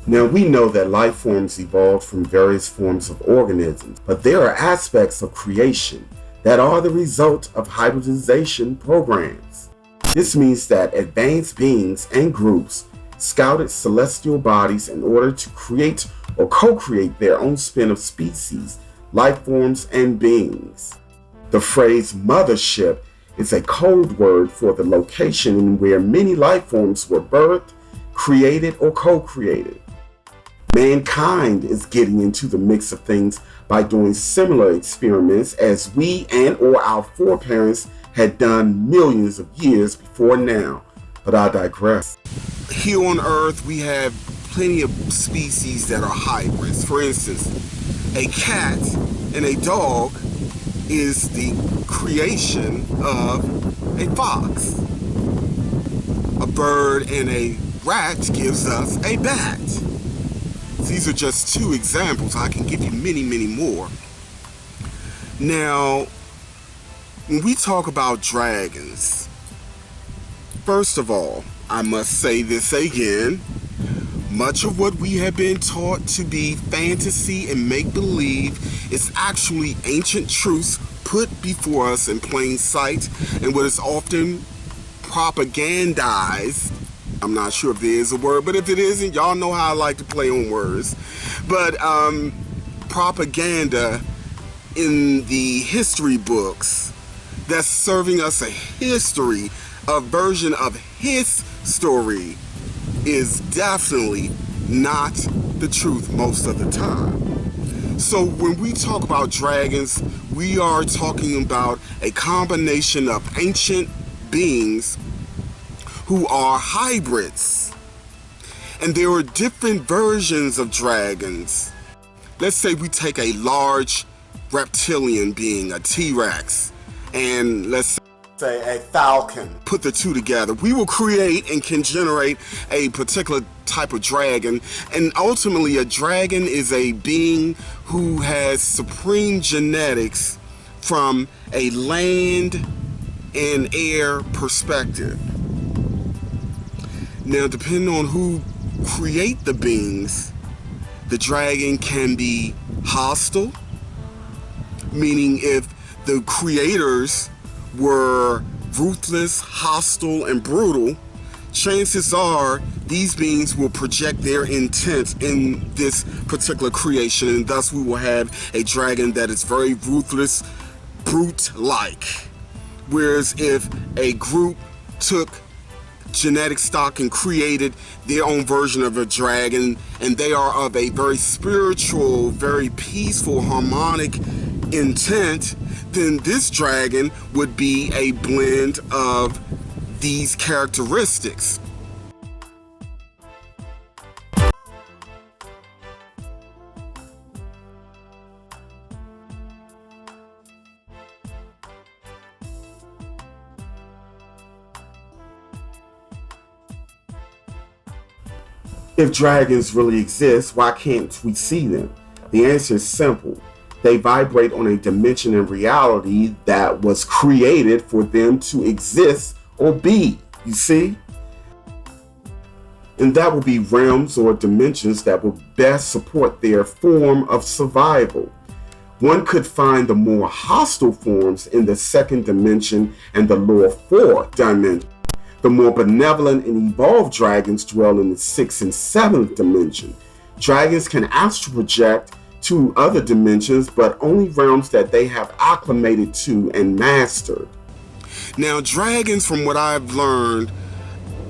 Now we know that life forms evolved from various forms of organisms, but there are aspects of creation that are the result of hybridization programs. This means that advanced beings and groups scouted celestial bodies in order to create or co-create their own spin of species, life forms, and beings. The phrase mothership is a code word for the location where many life forms were birthed, created, or co-created. Mankind is getting into the mix of things by doing similar experiments as we and or our foreparents had done millions of years before now, but I digress. Here on Earth, we have plenty of species that are hybrids. For instance, a cat and a dog is the creation of a fox. A bird and a rat gives us a bat. These are just two examples. I can give you many, many more. Now, when we talk about dragons, first of all, I must say this again. Much of what we have been taught to be fantasy and make-believe is actually ancient truths put before us in plain sight, and what is often propagandized. I'm not sure if there is a word, but if it isn't, y'all know how I like to play on words. But propaganda in the history books that's serving us a history, a version of his story, is definitely not the truth most of the time. So when we talk about dragons, we are talking about a combination of ancient beings who are hybrids. And there are different versions of dragons. Let's say we take a large reptilian being, a T-Rex, and let's say a falcon. Put the two together. We will create and can generate a particular type of dragon. And ultimately, a dragon is a being who has supreme genetics from a land and air perspective. Now, depending on who create the beings, the dragon can be hostile, meaning if the creators were ruthless, hostile, and brutal, chances are these beings will project their intent in this particular creation, and thus we will have a dragon that is very ruthless, brute-like. Whereas if a group took genetic stock and created their own version of a dragon, and they are of a very spiritual, very peaceful, harmonic intent, then this dragon would be a blend of these characteristics. If dragons really exist, why can't we see them? The answer is simple. They vibrate on a dimension in reality that was created for them to exist or be, you see? And that will be realms or dimensions that will best support their form of survival. One could find the more hostile forms in the second dimension and the lower fourth dimension. The more benevolent and evolved dragons dwell in the 6th and 7th dimension. Dragons can astral project to other dimensions, but only realms that they have acclimated to and mastered. Now, dragons, from what I've learned,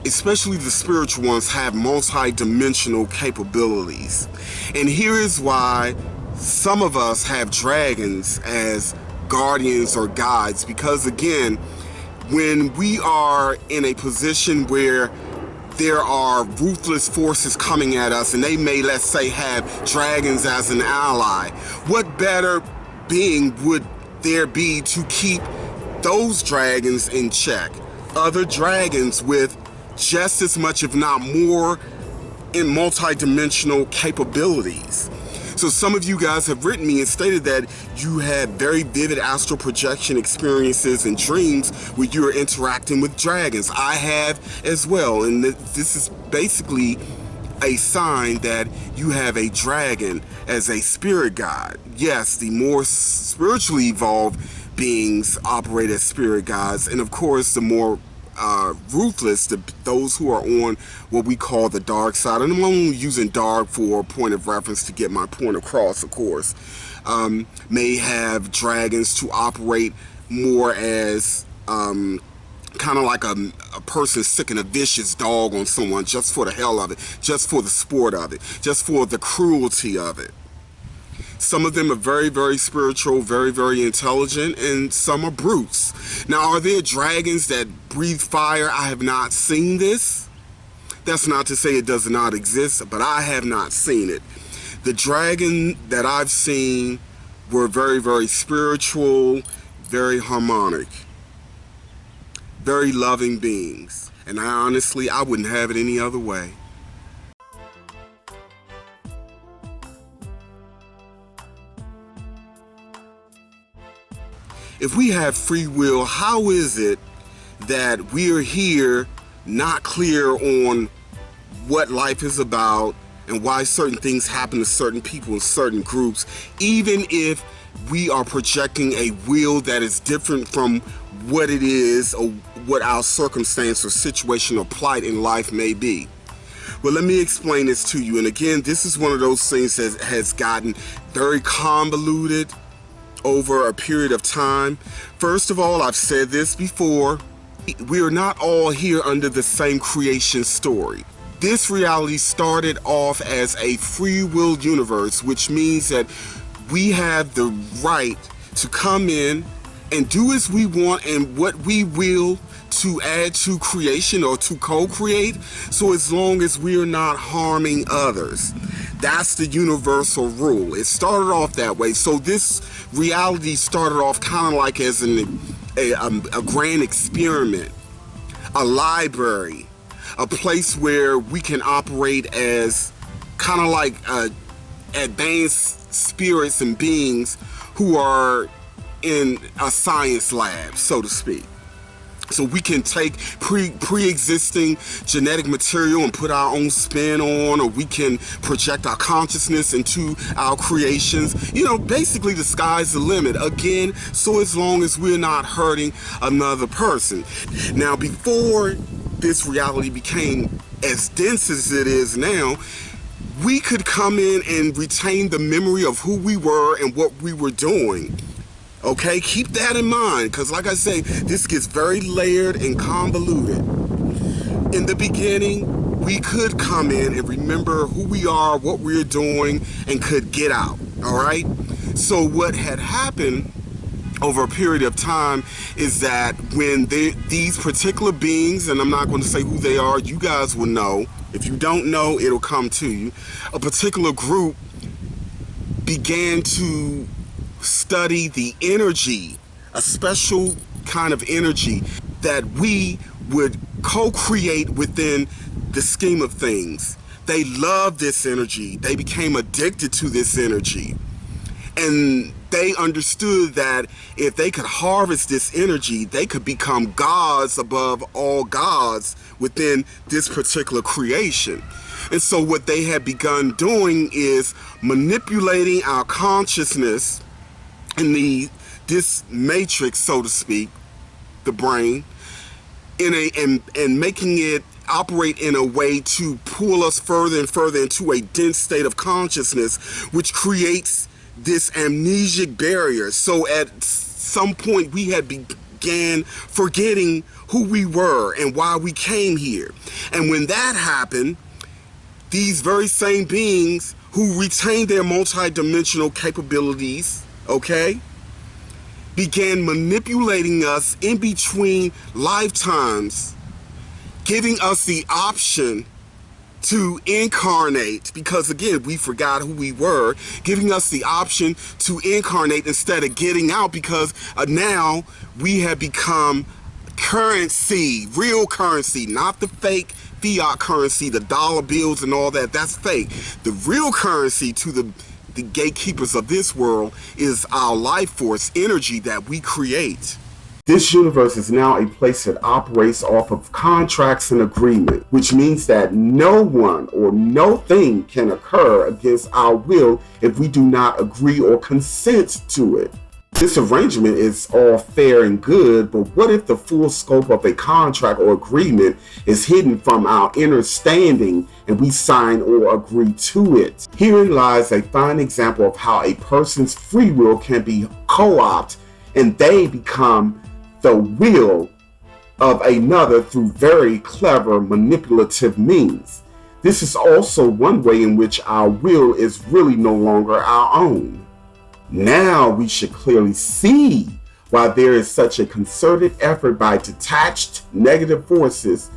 especially the spiritual ones, have multi-dimensional capabilities. And here is why some of us have dragons as guardians or guides, because again, when we are in a position where there are ruthless forces coming at us, and they may, let's say, have dragons as an ally, what better being would there be to keep those dragons in check? Other dragons with just as much, if not more, in multi-dimensional capabilities. So some of you guys have written me and stated that you had very vivid astral projection experiences and dreams where you are interacting with dragons. I have as well, and this is basically a sign that you have a dragon as a spirit guide. Yes, the more spiritually evolved beings operate as spirit guides, and of course the more ruthless, those who are on what we call the dark side, and I'm only using dark for a point of reference to get my point across, of course, may have dragons to operate more as kind of like a person sicking a vicious dog on someone just for the hell of it, just for the sport of it, just for the cruelty of it. Some of them are very, very spiritual, very, very intelligent, and some are brutes. Now, are there dragons that breathe fire? I have not seen this. That's not to say it does not exist, but I have not seen it. The dragon that I've seen were very, very spiritual, very harmonic, very loving beings. And I wouldn't have it any other way. If we have free will, how is it that we are here not clear on what life is about and why certain things happen to certain people in certain groups, even if we are projecting a will that is different from what it is or what our circumstance or situation or plight in life may be? Well, let me explain this to you. And again, this is one of those things that has gotten very convoluted over a period of time. First of all, I've said this before, we are not all here under the same creation story. This reality started off as a free will universe, which means that we have the right to come in and do as we want and what we will to add to creation or to co-create, so as long as we are not harming others. That's the universal rule. It started off that way. So this reality started off kind of like as a grand experiment, a library, a place where we can operate as kind of like advanced spirits and beings who are in a science lab, so to speak. So we can take pre-existing genetic material and put our own spin on, or we can project our consciousness into our creations. You know, basically the sky's the limit. Again, so as long as we're not hurting another person. Now, before this reality became as dense as it is now, we could come in and retain the memory of who we were and what we were doing. Okay, keep that in mind, because like I say, this gets very layered and convoluted. In the beginning, we could come in and remember who we are, what we're doing, and could get out, all right? So what had happened over a period of time is that when these particular beings, and I'm not going to say who they are, you guys will know. If you don't know, it'll come to you. A particular group began to study the energy, a special kind of energy that we would co-create within the scheme of things. They loved this energy. They became addicted to this energy. And they understood that if they could harvest this energy, they could become gods above all gods within this particular creation. And so what they had begun doing is manipulating our consciousness in this matrix, so to speak, the brain, and making it operate in a way to pull us further and further into a dense state of consciousness, which creates this amnesic barrier. So at some point we had began forgetting who we were and why we came here. And when that happened, these very same beings who retained their multidimensional capabilities, okay, began manipulating us in between lifetimes, giving us the option to incarnate, because again, we forgot who we were, giving us the option to incarnate instead of getting out, because now we have become currency, real currency, not the fake fiat currency, the dollar bills and all that. That's fake. The real currency to the gatekeepers of this world is our life force energy that we create. This universe is now a place that operates off of contracts and agreement, which means that no one or no thing can occur against our will if we do not agree or consent to it. This arrangement is all fair and good, but what if the full scope of a contract or agreement is hidden from our understanding and we sign or agree to it? Herein lies a fine example of how a person's free will can be co-opted and they become the will of another through very clever manipulative means. This is also one way in which our will is really no longer our own. Now we should clearly see why there is such a concerted effort by detached negative forces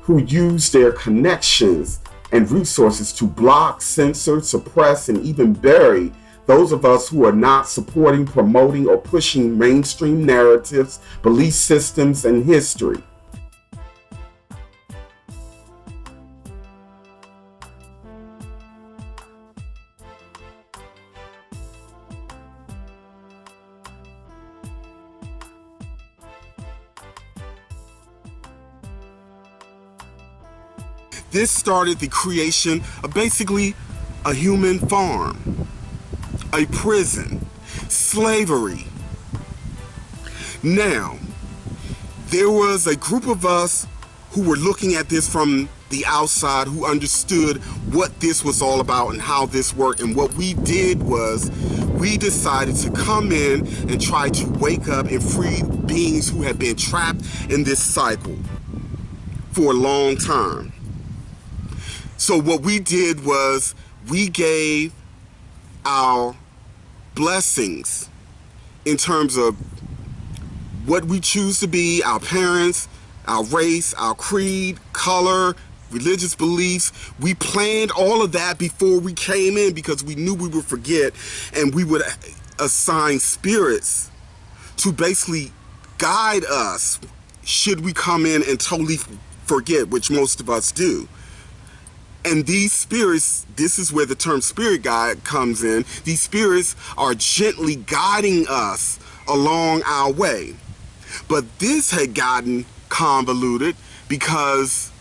who use their connections and resources to block, censor, suppress, and even bury those of us who are not supporting, promoting, or pushing mainstream narratives, belief systems, and history. This started the creation of basically a human farm, a prison, slavery. Now, there was a group of us who were looking at this from the outside, who understood what this was all about and how this worked. And what we did was we decided to come in and try to wake up and free beings who had been trapped in this cycle for a long time. So what we did was we gave our blessings in terms of what we choose to be, our parents, our race, our creed, color, religious beliefs. We planned all of that before we came in because we knew we would forget, and we would assign spirits to basically guide us should we come in and totally forget, which most of us do. And these spirits, this is where the term spirit guide comes in. These spirits are gently guiding us along our way. But this had gotten convoluted because,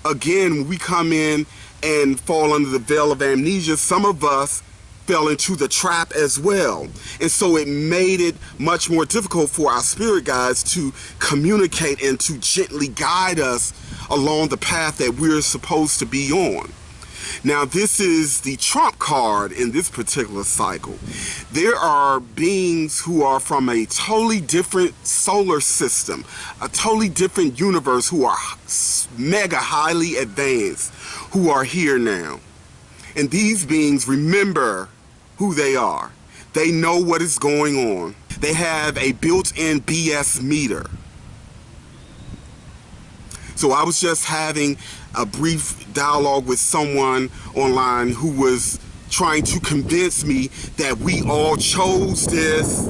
again, when we come in and fall under the veil of amnesia, some of us fell into the trap as well. And so it made it much more difficult for our spirit guides to communicate and to gently guide us along the path that we're supposed to be on. Now, this is the trump card in this particular cycle. There are beings who are from a totally different solar system, a totally different universe, who are mega highly advanced, who are here now. And these beings remember who they are. They know what is going on. They have a built-in BS meter. So I was just having a brief dialogue with someone online who was trying to convince me that we all chose this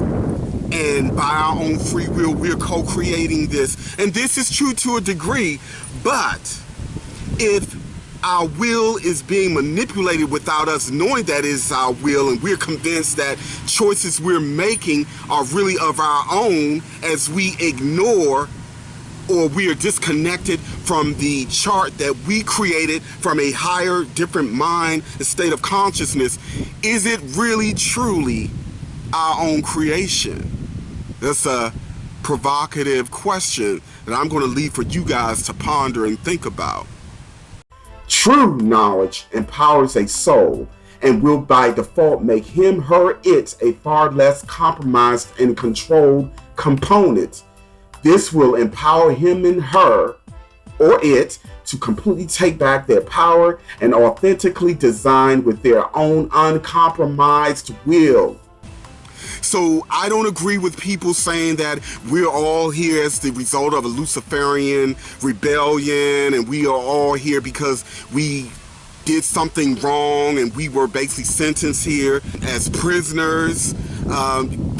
and by our own free will we're co-creating this. And this is true to a degree, but if our will is being manipulated without us knowing that is our will, and we're convinced that choices we're making are really of our own, as we ignore or we are disconnected from the chart that we created from a higher, different mind, a state of consciousness, is it really, truly our own creation? That's a provocative question that I'm going to leave for you guys to ponder and think about. True knowledge empowers a soul and will by default make him, her, it a far less compromised and controlled component. This will empower him and her, or it, to completely take back their power and authentically design with their own uncompromised will. So I don't agree with people saying that we're all here as the result of a Luciferian rebellion and we are all here because we did something wrong and we were basically sentenced here as prisoners,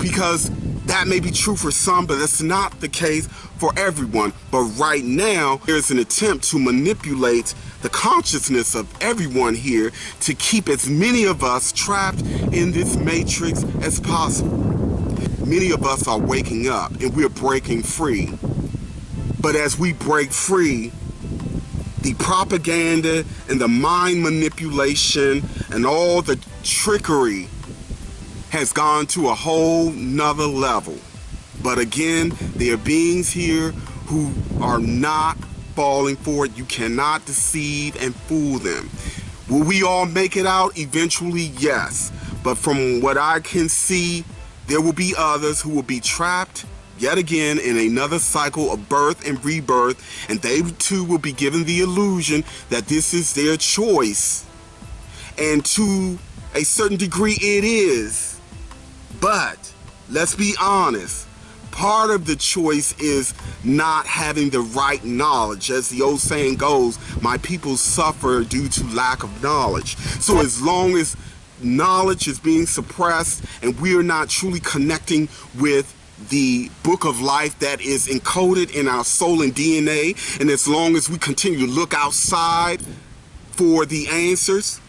because that may be true for some, but that's not the case for everyone. But right now, there's an attempt to manipulate the consciousness of everyone here to keep as many of us trapped in this matrix as possible. many of us are waking up and we're breaking free. But as we break free, the propaganda and the mind manipulation and all the trickery has gone to a whole nother level. But again, there are beings here who are not falling for it. You cannot deceive and fool them. Will we all make it out eventually? Yes. But from what I can see, there will be others who will be trapped yet again in another cycle of birth and rebirth, and they too will be given the illusion that this is their choice. And to a certain degree it is. But let's be honest, part of the choice is not having the right knowledge. As the old saying goes, my people suffer due to lack of knowledge. So as long as knowledge is being suppressed and we are not truly connecting with the book of life that is encoded in our soul and DNA, and as long as we continue to look outside for the answers,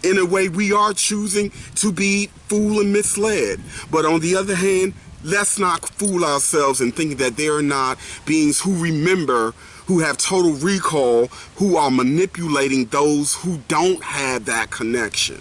in a way we are choosing to be fooled and misled. But on the other hand, let's not fool ourselves in thinking that there are not beings who remember, who have total recall, who are manipulating those who don't have that connection.